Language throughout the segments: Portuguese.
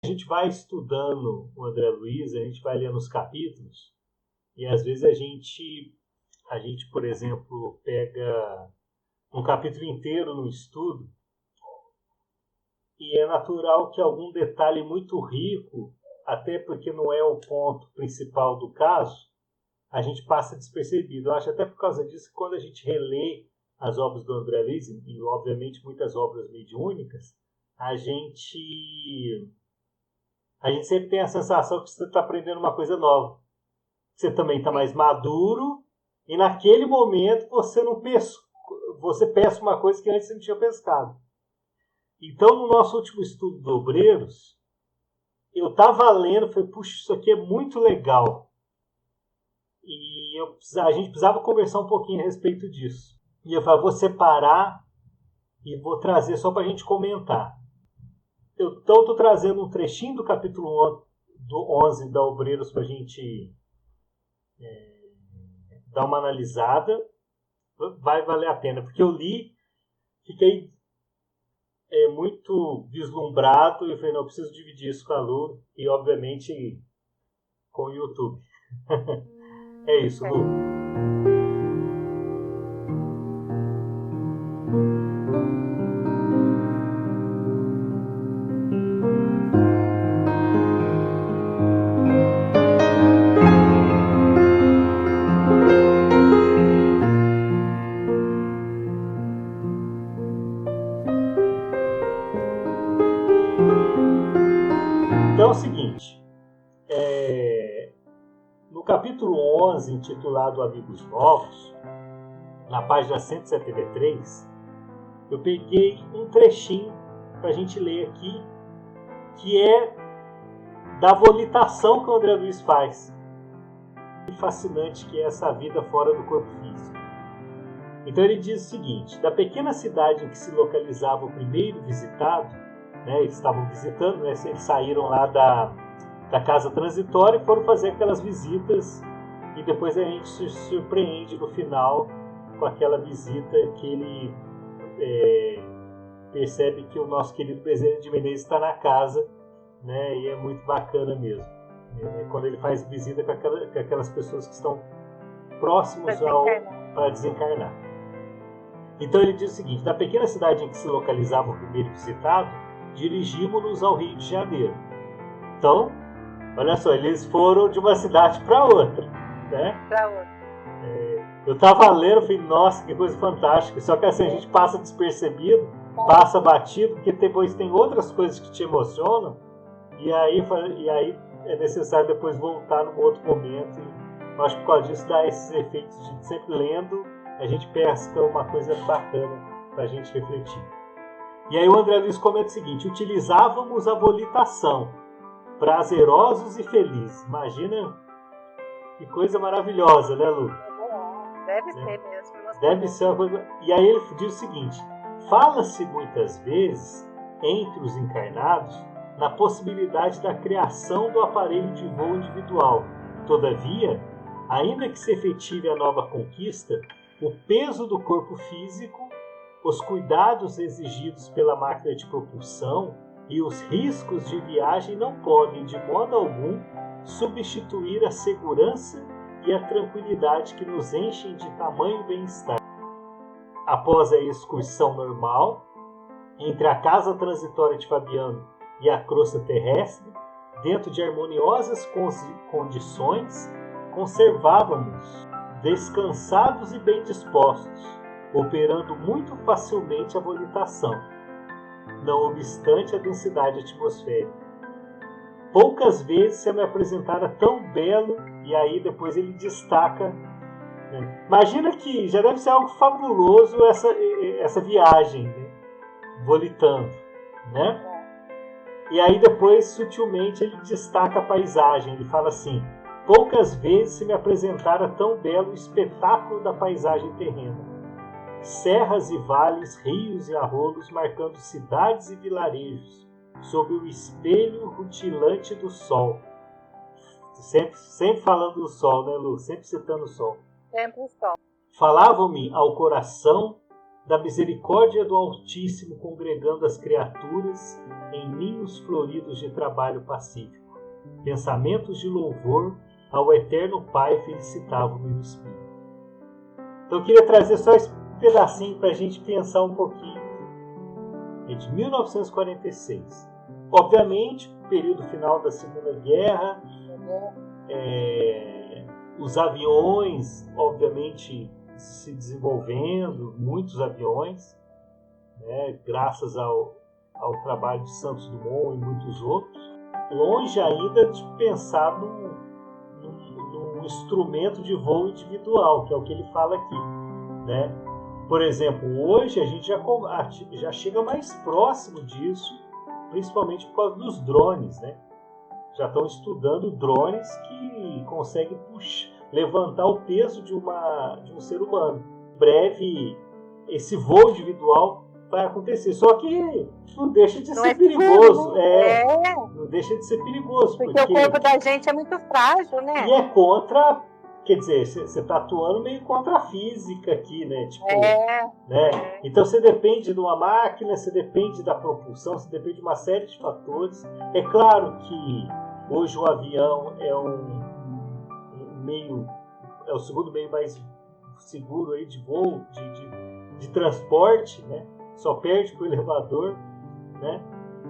A gente vai estudando o André Luiz, a gente vai lendo os capítulos, e às vezes a gente, por exemplo, pega um capítulo inteiro no estudo, e é natural que algum detalhe muito rico, até porque não é o ponto principal do caso, a gente passa despercebido. Eu acho até por causa disso que quando a gente relê as obras do André Luiz, e obviamente muitas obras mediúnicas, a gente sempre tem a sensação que você está aprendendo uma coisa nova. Você também está mais maduro, e naquele momento você pesca uma coisa que antes você não tinha pescado. Então, no nosso último estudo do Obreiros, eu estava lendo, falei, puxa, isso aqui é muito legal. E a gente precisava conversar um pouquinho a respeito disso. E eu falei, vou separar e vou trazer só para a gente comentar. Então, estou trazendo um trechinho do capítulo 11 da Obreiros para a gente dar uma analisada. Vai valer a pena, porque eu li, fiquei muito vislumbrado e falei, não, eu preciso dividir isso com a Lu e, obviamente, com o YouTube. É isso, Lu. Então é o seguinte, no capítulo 11, intitulado Amigos Novos, na página 173, eu peguei um trechinho para a gente ler aqui, que é da volitação que o André Luiz faz. Fascinante que é essa vida fora do corpo físico. Então ele diz o seguinte, da pequena cidade em que se localizava o primeiro visitado, né, eles estavam visitando, né, eles saíram lá da casa transitória e foram fazer aquelas visitas, e depois a gente se surpreende no final com aquela visita que ele percebe que o nosso querido Bezerra de Menezes está na casa, né, e é muito bacana mesmo. Quando ele faz visita com aquelas pessoas que estão próximos para desencarnar. Então ele diz o seguinte, da pequena cidade em que se localizava o primeiro visitado, dirigimos-nos ao Rio de Janeiro. Então, olha só, eles foram de uma cidade para outra, né? Para outra. Eu estava lendo e falei, nossa, que coisa fantástica. Só que assim, a gente passa despercebido, passa batido, porque depois tem outras coisas que te emocionam, e aí é necessário depois voltar num outro momento. E acho que por causa disso dá esses efeitos de sempre lendo, a gente pesca uma coisa bacana para a gente refletir. E aí o André Luiz comenta o seguinte, utilizávamos a volitação, prazerosos e felizes. Imagina que coisa maravilhosa, né, Lu? Deve ser mesmo. Deve ser uma coisa... E aí ele diz o seguinte, fala-se muitas vezes, entre os encarnados, na possibilidade da criação do aparelho de voo individual. Todavia, ainda que se efetive a nova conquista, o peso do corpo físico, os cuidados exigidos pela máquina de propulsão e os riscos de viagem não podem, de modo algum, substituir a segurança e a tranquilidade que nos enchem de tamanho bem-estar. Após a excursão normal, entre a casa transitória de Fabiano e a crosta terrestre, dentro de harmoniosas condições, conservávamos descansados e bem dispostos, operando muito facilmente a volitação, não obstante a densidade atmosférica. Poucas vezes se me apresentara tão belo, e aí depois ele destaca. Né? Imagina que já deve ser algo fabuloso essa viagem, né? Volitando, né? E aí depois, sutilmente, ele destaca a paisagem. Ele fala assim, poucas vezes se me apresentara tão belo espetáculo da paisagem terrena. Serras e vales, rios e arroios marcando cidades e vilarejos, sob o espelho rutilante do sol. Sempre falando do sol, né, Lu? Sempre citando o sol. Sempre o sol. Falavam-me ao coração da misericórdia do Altíssimo congregando as criaturas em ninhos floridos de trabalho pacífico. Pensamentos de louvor ao Eterno Pai felicitavam-me no Espírito. Então eu queria trazer só esse pedacinho para a gente pensar um pouquinho. É de 1946. Obviamente, período final da Segunda Guerra, os aviões, obviamente, se desenvolvendo, muitos aviões, né, graças ao trabalho de Santos Dumont e muitos outros, longe ainda de pensar num instrumento de voo individual, que é o que ele fala aqui, né? Por exemplo, hoje a gente já chega mais próximo disso, principalmente por causa dos drones, né? Já estão estudando drones que conseguem levantar o peso de um ser humano. Em breve, esse voo individual vai acontecer. Só que não deixa de ser perigoso. Não deixa de ser perigoso. Porque o corpo da gente é muito frágil, né? E é contra... Quer dizer, você está atuando meio contra a física aqui, né? Tipo, né? Então você depende de uma máquina, você depende da propulsão, você depende de uma série de fatores. É claro que hoje o avião é o segundo meio mais seguro aí de voo, de transporte, né? Só perde para o elevador, né?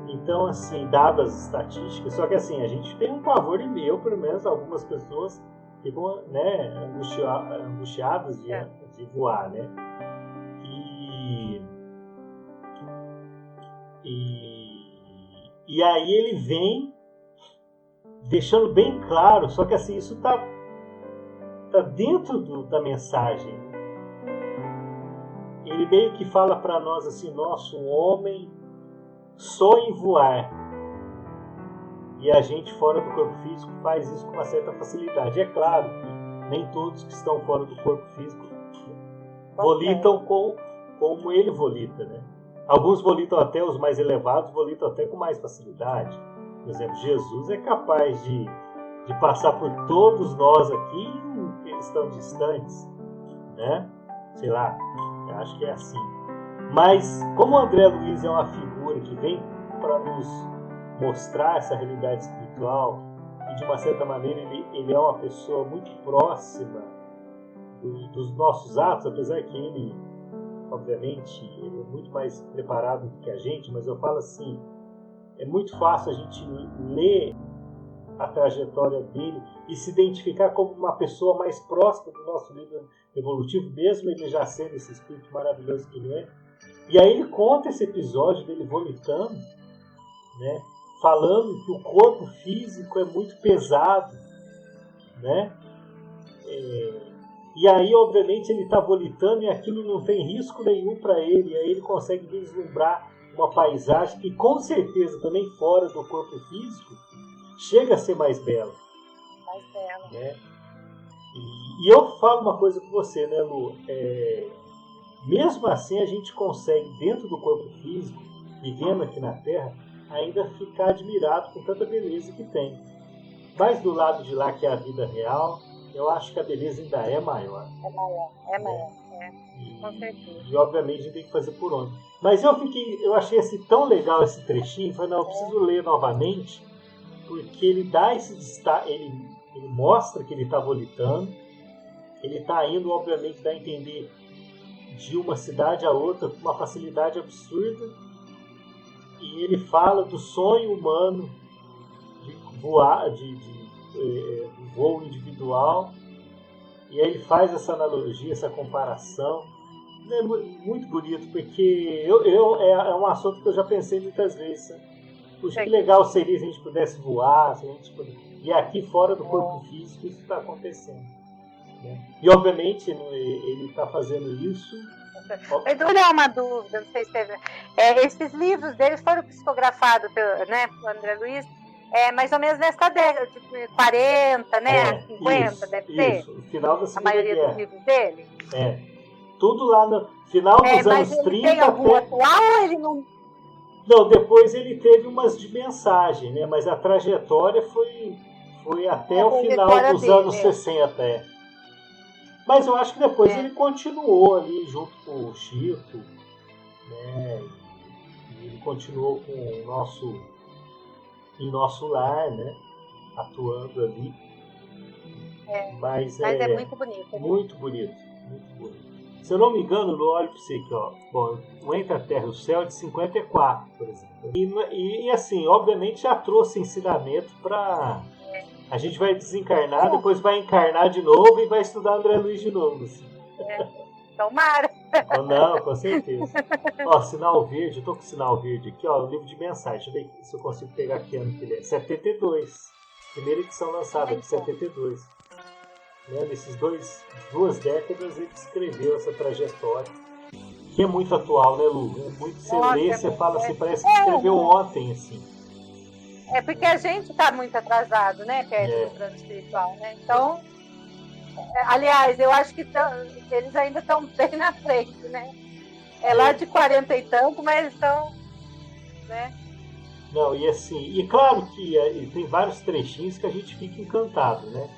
Então, assim, dadas as estatísticas, só que assim, a gente tem um pavor, e eu, pelo menos, algumas pessoas ficam, né, angustiadas de voar, né? E aí ele vem deixando bem claro, só que assim, isso tá dentro da mensagem. Ele meio que fala para nós assim, nosso homem sonha em voar. E a gente fora do corpo físico faz isso com uma certa facilidade. É claro que nem todos que estão fora do corpo físico volitam como ele volita, né? Alguns volitam até, os mais elevados volitam até com mais facilidade. Por exemplo, Jesus é capaz de passar por todos nós aqui que estão distantes, né? Sei lá, eu acho que é assim. Mas como o André Luiz é uma figura que vem para nos mostrar essa realidade espiritual e de uma certa maneira ele é uma pessoa muito próxima dos nossos atos, apesar que ele, obviamente, ele é muito mais preparado do que a gente, mas eu falo assim, é muito fácil a gente ler a trajetória dele e se identificar como uma pessoa mais próxima do nosso livro evolutivo, mesmo ele já sendo esse espírito maravilhoso que ele é. E aí ele conta esse episódio dele volitando, né? Falando que o corpo físico é muito pesado, né? E aí, obviamente, ele está volitando e aquilo não tem risco nenhum para ele. E aí ele consegue vislumbrar uma paisagem que, com certeza, também fora do corpo físico, chega a ser mais bela. Mais bela. Né? E eu falo uma coisa com você, né, Lu? Mesmo assim, a gente consegue, dentro do corpo físico, vivendo aqui na Terra, ainda ficar admirado com tanta beleza que tem. Mas do lado de lá, que é a vida real, eu acho que a beleza ainda é maior. É maior. Com certeza. E obviamente a gente tem que fazer por onde. Mas eu achei assim, tão legal esse trechinho, falei, não, eu preciso ler novamente, porque ele dá esse destaque, ele mostra que ele está volitando, ele está indo, obviamente, dá a entender de uma cidade a outra com uma facilidade absurda, e ele fala do sonho humano de voar, de voo individual, e aí ele faz essa analogia, essa comparação. É muito bonito, porque é um assunto que eu já pensei muitas vezes. Né? Puxa, que legal seria se a gente pudesse voar, se a gente pudesse... E aqui fora do corpo físico isso está acontecendo. Né? E obviamente ele está fazendo isso. Eu vou dar uma dúvida, não sei se teve. Esses livros deles foram psicografados pelo André Luiz, mais ou menos nessa década, de 40, né? 50, isso, deve ser. Isso, no final da Segunda Guerra. A maioria dos livros dele? Tudo lá no final dos anos 30. Mas ele tem algum atual ou ele não... Não, depois ele teve umas de mensagem, né? Mas a trajetória foi até o final dos anos 60, Mas eu acho que depois ele continuou ali junto com o Chico, né? E ele continuou com o nosso lar, né? Atuando ali. Mas é muito bonito. Né? Muito bonito, muito bonito. Se eu não me engano, olha para você aqui, ó. Bom, o Entre a Terra e o Céu é de 54, por exemplo. E assim, obviamente já trouxe ensinamento para... A gente vai desencarnar, depois vai encarnar de novo e vai estudar André Luiz de novo. Assim. Tomara! Não, com certeza. Ó, sinal verde, eu tô com sinal verde aqui, ó, o livro de mensagem. Deixa eu ver se eu consigo pegar que ano que ele é. 72. Primeira edição lançada aqui, 72. Né, nesses duas décadas ele escreveu essa trajetória. Que é muito atual, né, Lu? Muito, você lê, você fala assim, parece que escreveu ontem, assim. É porque a gente está muito atrasado, né, perto do plano espiritual, né? Então, aliás, eu acho que eles ainda estão bem na frente, né? É lá de 40 e tanto, mas estão, né? Não, e assim, e claro que tem vários trechinhos que a gente fica encantado, né?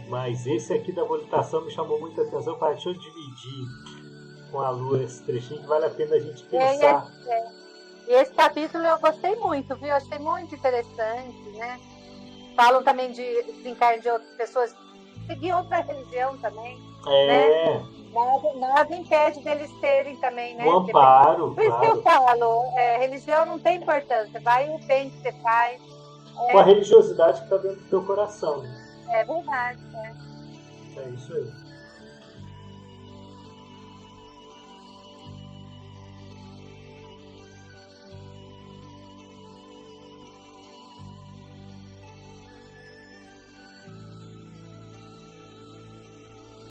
Mas esse aqui da volitação me chamou muita atenção. Para deixa eu dividir com a Lu esse trechinho que vale a pena a gente pensar. E esse capítulo eu gostei muito, viu? Eu achei muito interessante, né? Falam também de desencarne de outras pessoas que seguiam outra religião também. Né? Nada impede deles terem também, né? Um amparo, por isso que eu falo, religião não tem importância, vai o bem que você faz. Com a religiosidade que está dentro do teu coração. Né? É verdade. É isso aí.